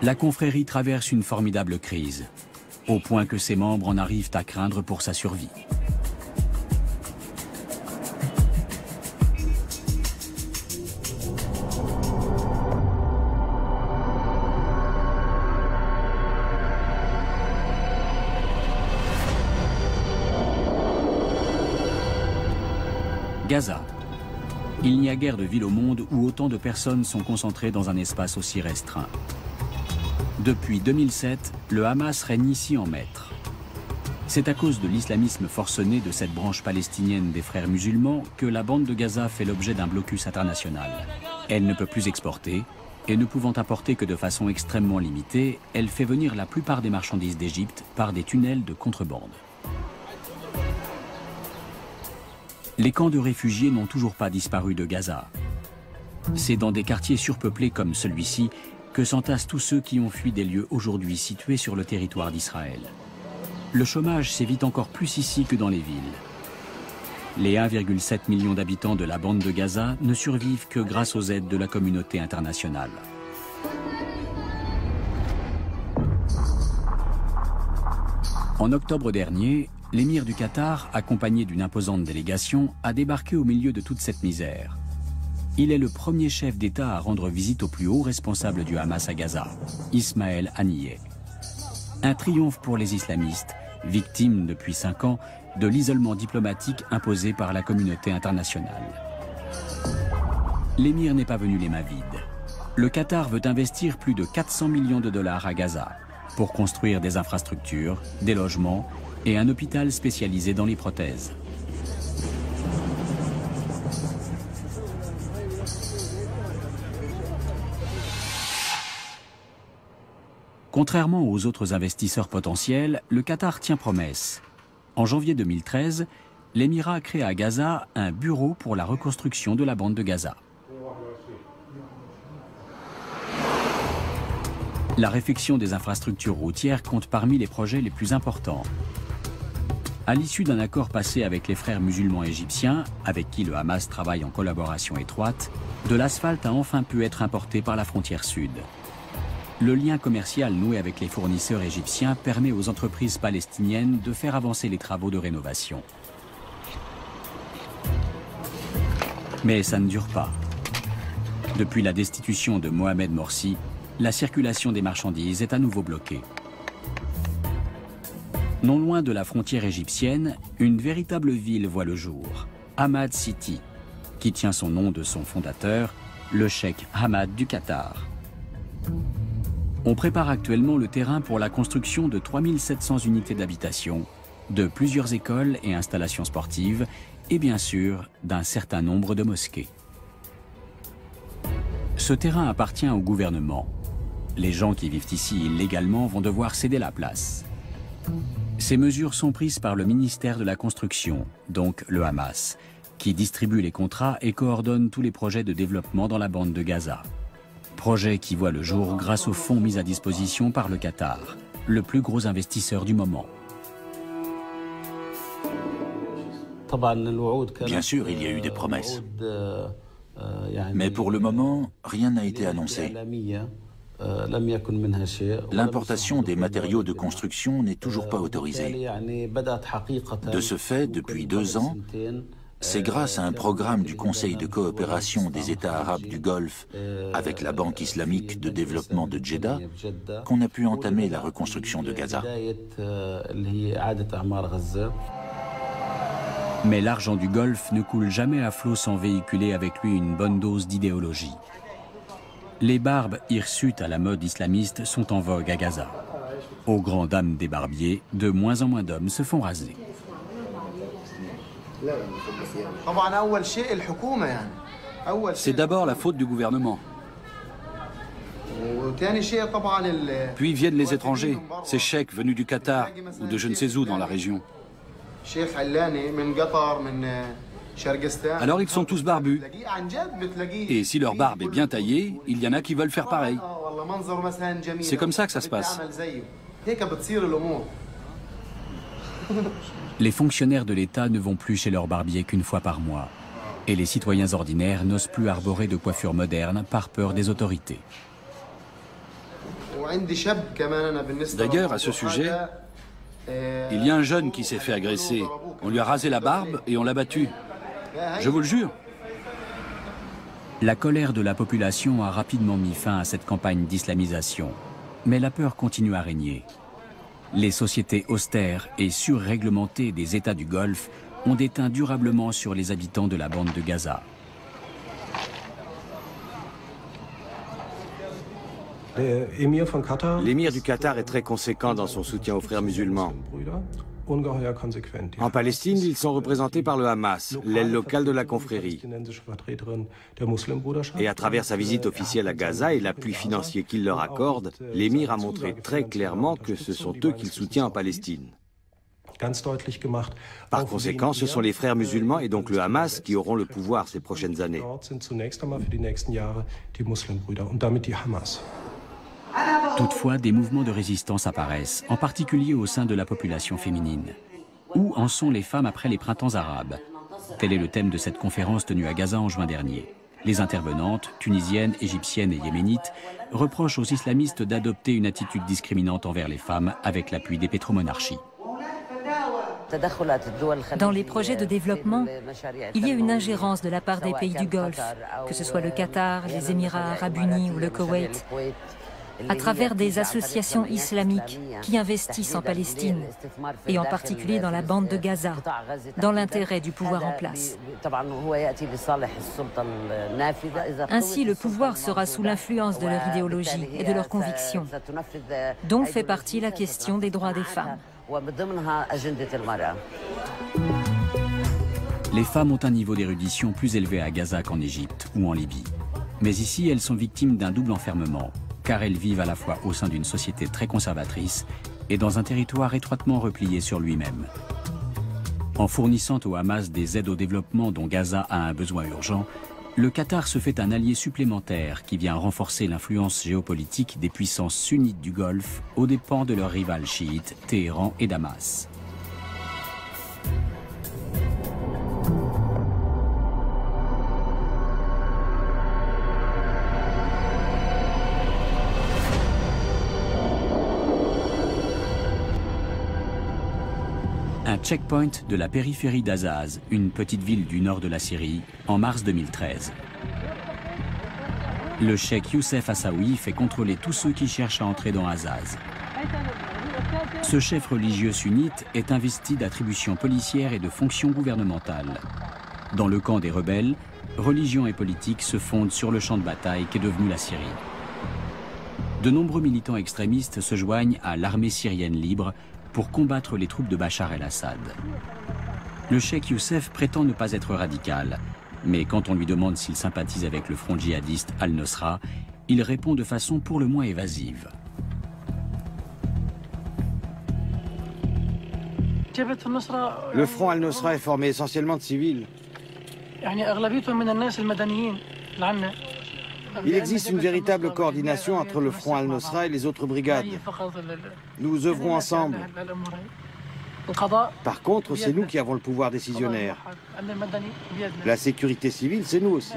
La confrérie traverse une formidable crise, au point que ses membres en arrivent à craindre pour sa survie. Gaza. Il n'y a guère de ville au monde où autant de personnes sont concentrées dans un espace aussi restreint. Depuis 2007, le Hamas règne ici en maître. C'est à cause de l'islamisme forcené de cette branche palestinienne des frères musulmans que la bande de Gaza fait l'objet d'un blocus international. Elle ne peut plus exporter, et ne pouvant apporter que de façon extrêmement limitée, elle fait venir la plupart des marchandises d'Égypte par des tunnels de contrebande. Les camps de réfugiés n'ont toujours pas disparu de Gaza. C'est dans des quartiers surpeuplés comme celui-ci que s'entassent tous ceux qui ont fui des lieux aujourd'hui situés sur le territoire d'Israël. Le chômage sévit encore plus ici que dans les villes. Les 1,7 million d'habitants de la bande de Gaza ne survivent que grâce aux aides de la communauté internationale. En octobre dernier, l'émir du Qatar, accompagné d'une imposante délégation, a débarqué au milieu de toute cette misère. Il est le premier chef d'État à rendre visite au plus haut responsable du Hamas à Gaza, Ismaël Haniyeh. Un triomphe pour les islamistes, victimes depuis 5 ans de l'isolement diplomatique imposé par la communauté internationale. L'émir n'est pas venu les mains vides. Le Qatar veut investir plus de 400 millions de dollars à Gaza pour construire des infrastructures, des logements et un hôpital spécialisé dans les prothèses. Contrairement aux autres investisseurs potentiels, le Qatar tient promesse. En janvier 2013, l'émirat crée à Gaza un bureau pour la reconstruction de la bande de Gaza. La réfection des infrastructures routières compte parmi les projets les plus importants. À l'issue d'un accord passé avec les frères musulmans égyptiens, avec qui le Hamas travaille en collaboration étroite, de l'asphalte a enfin pu être importé par la frontière sud. Le lien commercial noué avec les fournisseurs égyptiens permet aux entreprises palestiniennes de faire avancer les travaux de rénovation. Mais ça ne dure pas. Depuis la destitution de Mohamed Morsi, la circulation des marchandises est à nouveau bloquée. Non loin de la frontière égyptienne, une véritable ville voit le jour, Hamad City, qui tient son nom de son fondateur, le cheikh Hamad du Qatar. On prépare actuellement le terrain pour la construction de 3700 unités d'habitation, de plusieurs écoles et installations sportives, et bien sûr d'un certain nombre de mosquées. Ce terrain appartient au gouvernement. Les gens qui vivent ici illégalement vont devoir céder la place. Ces mesures sont prises par le ministère de la Construction, donc le Hamas, qui distribue les contrats et coordonne tous les projets de développement dans la bande de Gaza. Projet qui voit le jour grâce aux fonds mis à disposition par le Qatar, le plus gros investisseur du moment. Bien sûr, il y a eu des promesses. Mais pour le moment, rien n'a été annoncé. L'importation des matériaux de construction n'est toujours pas autorisée. De ce fait, depuis 2 ans, c'est grâce à un programme du Conseil de coopération des États arabes du Golfe avec la Banque islamique de développement de Jeddah qu'on a pu entamer la reconstruction de Gaza. Mais l'argent du Golfe ne coule jamais à flot sans véhiculer avec lui une bonne dose d'idéologie. Les barbes hirsutes à la mode islamiste sont en vogue à Gaza. Aux grandes dames des barbiers, de moins en moins d'hommes se font raser. C'est d'abord la faute du gouvernement. Puis viennent les étrangers, ces cheikhs venus du Qatar ou de je ne sais où dans la région. Alors ils sont tous barbus. Et si leur barbe est bien taillée, il y en a qui veulent faire pareil. C'est comme ça que ça se passe. Les fonctionnaires de l'État ne vont plus chez leur barbier qu'une fois par mois. Et les citoyens ordinaires n'osent plus arborer de coiffure moderne par peur des autorités. D'ailleurs, à ce sujet, il y a un jeune qui s'est fait agresser. On lui a rasé la barbe et on l'a battu. Je vous le jure. La colère de la population a rapidement mis fin à cette campagne d'islamisation. Mais la peur continue à régner. Les sociétés austères et surréglementées des États du Golfe ont déteint durablement sur les habitants de la bande de Gaza. L'émir du Qatar est très conséquent dans son soutien aux frères musulmans. En Palestine, ils sont représentés par le Hamas, l'aile locale de la confrérie. Et à travers sa visite officielle à Gaza et l'appui financier qu'il leur accorde, l'émir a montré très clairement que ce sont eux qu'il soutient en Palestine. Par conséquent, ce sont les frères musulmans et donc le Hamas qui auront le pouvoir ces prochaines années. Toutefois, des mouvements de résistance apparaissent, en particulier au sein de la population féminine. Où en sont les femmes après les printemps arabes? Tel est le thème de cette conférence tenue à Gaza en juin dernier. Les intervenantes, tunisiennes, égyptiennes et yéménites, reprochent aux islamistes d'adopter une attitude discriminante envers les femmes avec l'appui des pétromonarchies. Dans les projets de développement, il y a une ingérence de la part des pays du Golfe, que ce soit le Qatar, les Émirats arabes unis ou le Koweït, à travers des associations islamiques qui investissent en Palestine, et en particulier dans la bande de Gaza, dans l'intérêt du pouvoir en place. Ainsi, le pouvoir sera sous l'influence de leur idéologie et de leurs convictions, dont fait partie la question des droits des femmes. Les femmes ont un niveau d'érudition plus élevé à Gaza qu'en Égypte ou en Libye. Mais ici, elles sont victimes d'un double enfermement, car elles vivent à la fois au sein d'une société très conservatrice et dans un territoire étroitement replié sur lui-même. En fournissant au Hamas des aides au développement dont Gaza a un besoin urgent, le Qatar se fait un allié supplémentaire qui vient renforcer l'influence géopolitique des puissances sunnites du Golfe aux dépens de leurs rivales chiites, Téhéran et Damas. Un checkpoint de la périphérie d'Azaz, une petite ville du nord de la Syrie, en mars 2013. Le cheikh Youssef Assaoui fait contrôler tous ceux qui cherchent à entrer dans Azaz. Ce chef religieux sunnite est investi d'attributions policières et de fonctions gouvernementales. Dans le camp des rebelles, religion et politique se fondent sur le champ de bataille qu'est devenu la Syrie. De nombreux militants extrémistes se joignent à l'armée syrienne libre pour combattre les troupes de Bachar el-Assad. Le cheikh Youssef prétend ne pas être radical, mais quand on lui demande s'il sympathise avec le front djihadiste Al-Nosra, il répond de façon pour le moins évasive. Le front Al-Nosra est formé essentiellement de civils. Il existe une véritable coordination entre le front Al-Nosra et les autres brigades. Nous œuvrons ensemble. Par contre, c'est nous qui avons le pouvoir décisionnaire. La sécurité civile, c'est nous aussi.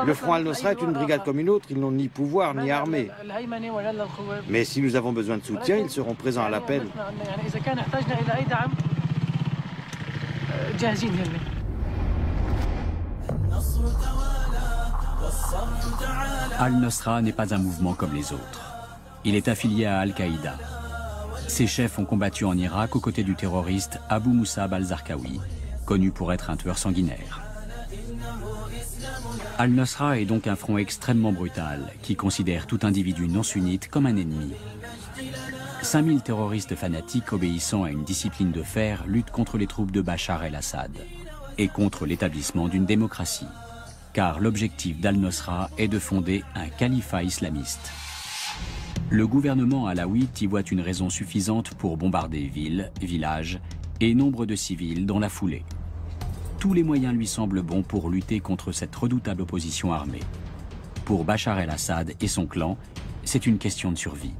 Le front Al-Nosra est une brigade comme une autre, ils n'ont ni pouvoir ni armée. Mais si nous avons besoin de soutien, ils seront présents à l'appel. Al-Nosra n'est pas un mouvement comme les autres. Il est affilié à Al-Qaïda. Ses chefs ont combattu en Irak aux côtés du terroriste Abu Musab al-Zarqawi, connu pour être un tueur sanguinaire. Al-Nosra est donc un front extrêmement brutal qui considère tout individu non sunnite comme un ennemi. 5000 terroristes fanatiques obéissant à une discipline de fer luttent contre les troupes de Bachar el-Assad et contre l'établissement d'une démocratie. car l'objectif d'Al-Nosra est de fonder un califat islamiste. Le gouvernement alaouite y voit une raison suffisante pour bombarder villes, villages et nombre de civils dans la foulée. Tous les moyens lui semblent bons pour lutter contre cette redoutable opposition armée. Pour Bachar el-Assad et son clan, c'est une question de survie.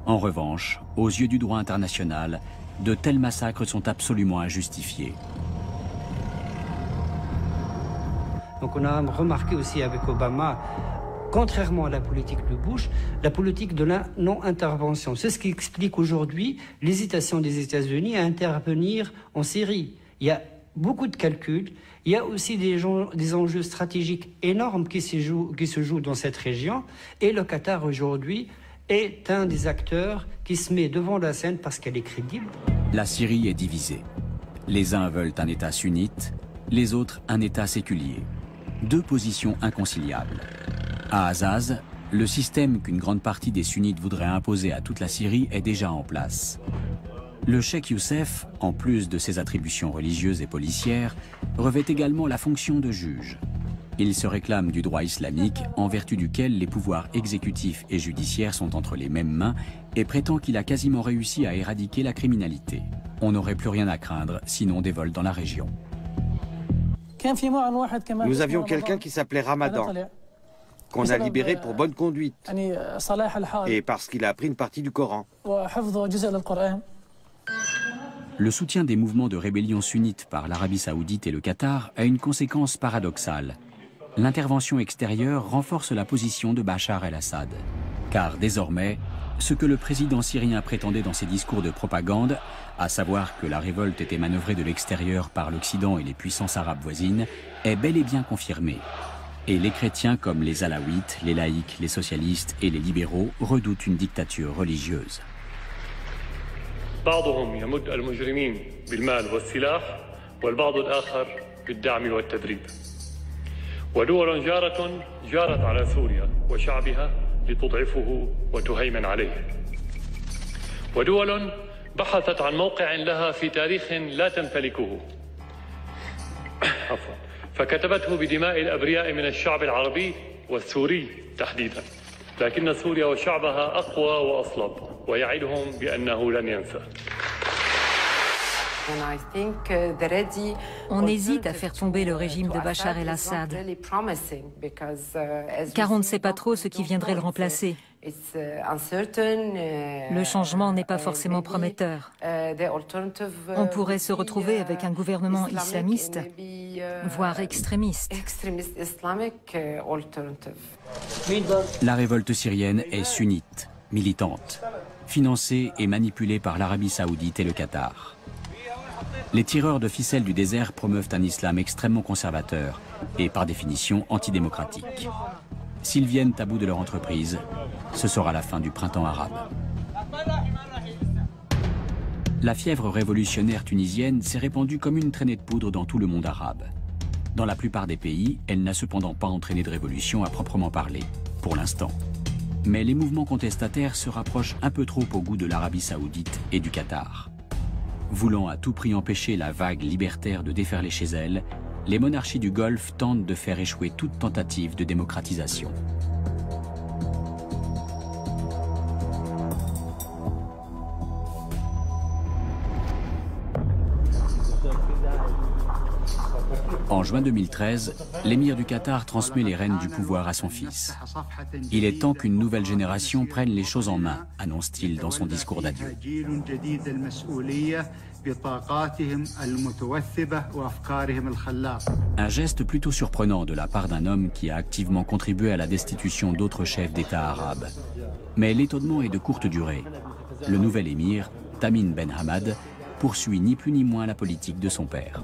En revanche, aux yeux du droit international, de tels massacres sont absolument injustifiés. Donc on a remarqué aussi avec Obama, contrairement à la politique de Bush, la politique de la non-intervention. C'est ce qui explique aujourd'hui l'hésitation des États-Unis à intervenir en Syrie. Il y a beaucoup de calculs, il y a aussi des enjeux stratégiques énormes qui se jouent dans cette région. Et le Qatar aujourd'hui est un des acteurs qui se met devant la scène parce qu'elle est crédible. La Syrie est divisée. Les uns veulent un État sunnite, les autres un État séculier. Deux positions inconciliables. À Azaz, le système qu'une grande partie des sunnites voudraient imposer à toute la Syrie est déjà en place. Le cheikh Youssef, en plus de ses attributions religieuses et policières, revêt également la fonction de juge. Il se réclame du droit islamique en vertu duquel les pouvoirs exécutifs et judiciaires sont entre les mêmes mains et prétend qu'il a quasiment réussi à éradiquer la criminalité. On n'aurait plus rien à craindre, sinon des vols dans la région. Nous avions quelqu'un qui s'appelait Ramadan, qu'on a libéré pour bonne conduite et parce qu'il a appris une partie du Coran. Le soutien des mouvements de rébellion sunnites par l'Arabie saoudite et le Qatar a une conséquence paradoxale. L'intervention extérieure renforce la position de Bachar el-Assad. Car désormais, ce que le président syrien prétendait dans ses discours de propagande, à savoir que la révolte était manœuvrée de l'extérieur par l'Occident et les puissances arabes voisines, est bel et bien confirmé. Et les chrétiens comme les alaouites, les laïcs, les socialistes et les libéraux redoutent une dictature religieuse. بعضهم يمد المجرمين بالمال والسلاح والبعض الآخر بالدعم والتدريب ودول جارت على سوريا وشعبها لتضعفه وتهيمن عليه ودول بحثت عن موقع لها في تاريخ لا تمتلكه عفوا فكتبته بدماء الأبرياء من الشعب العربي والسوري تحديدا لكن سوريا وشعبها أقوى وأصلب ويعدهم بأنه لن ينسى. On hésite à faire tomber le régime de Bachar el-Assad, car on ne sait pas trop ce qui viendrait le remplacer. Le changement n'est pas forcément prometteur. On pourrait se retrouver avec un gouvernement islamiste, voire extrémiste. La révolte syrienne est sunnite, militante, financée et manipulée par l'Arabie saoudite et le Qatar. Les tireurs de ficelles du désert promeuvent un islam extrêmement conservateur et par définition antidémocratique. S'ils viennent à bout de leur entreprise, ce sera la fin du printemps arabe. La fièvre révolutionnaire tunisienne s'est répandue comme une traînée de poudre dans tout le monde arabe. Dans la plupart des pays, elle n'a cependant pas entraîné de révolution à proprement parler, pour l'instant. Mais les mouvements contestataires se rapprochent un peu trop au goût de l'Arabie saoudite et du Qatar. Voulant à tout prix empêcher la vague libertaire de déferler chez elles, les monarchies du Golfe tentent de faire échouer toute tentative de démocratisation. En juin 2013, l'émir du Qatar transmet les rênes du pouvoir à son fils. Il est temps qu'une nouvelle génération prenne les choses en main, annonce-t-il dans son discours d'adieu. Un geste plutôt surprenant de la part d'un homme qui a activement contribué à la destitution d'autres chefs d'État arabes. Mais l'étonnement est de courte durée. Le nouvel émir, Tamim Ben Hamad, poursuit ni plus ni moins la politique de son père.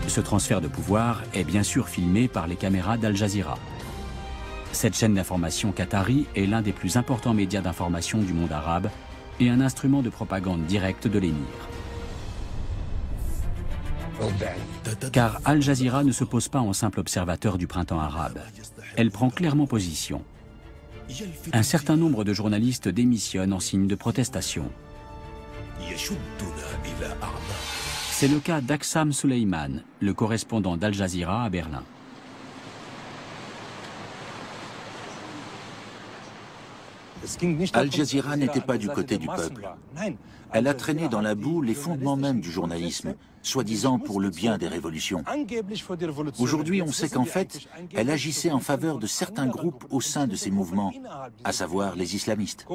Ce transfert de pouvoir est bien sûr filmé par les caméras d'Al Jazeera. Cette chaîne d'information qatari est l'un des plus importants médias d'information du monde arabe et un instrument de propagande directe de l'émir. Car Al Jazeera ne se pose pas en simple observateur du printemps arabe. Elle prend clairement position. Un certain nombre de journalistes démissionnent en signe de protestation. C'est le cas d'Aksam Suleiman, le correspondant d'Al Jazeera à Berlin. Al Jazeera n'était pas du côté du peuple. Elle a traîné dans la boue les fondements même du journalisme, soi-disant pour le bien des révolutions. Aujourd'hui, on sait qu'en fait, elle agissait en faveur de certains groupes au sein de ces mouvements, à savoir les islamistes.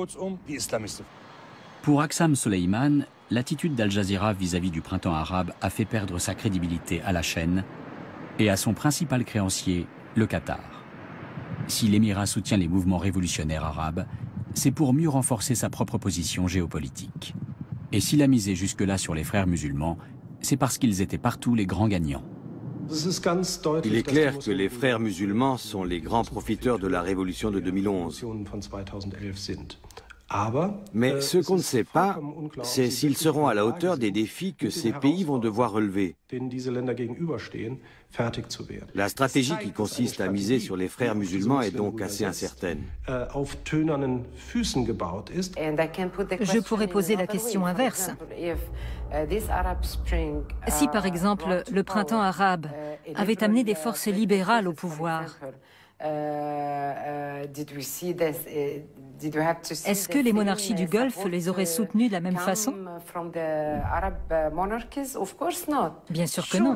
Pour Aksam Suleiman, l'attitude d'Al Jazeera vis-à-vis du printemps arabe a fait perdre sa crédibilité à la chaîne et à son principal créancier, le Qatar. Si l'émirat soutient les mouvements révolutionnaires arabes, c'est pour mieux renforcer sa propre position géopolitique. Et s'il a misé jusque-là sur les frères musulmans, c'est parce qu'ils étaient partout les grands gagnants. Il est clair que les frères musulmans sont les grands profiteurs de la révolution de 2011. Mais ce qu'on ne sait pas, c'est s'ils seront à la hauteur des défis que ces pays vont devoir relever. La stratégie qui consiste à miser sur les frères musulmans est donc assez incertaine. Je pourrais poser la question inverse. Si par exemple le printemps arabe avait amené des forces libérales au pouvoir, est-ce que les monarchies du Golfe les auraient soutenues de la même façon? Bien sûr que non.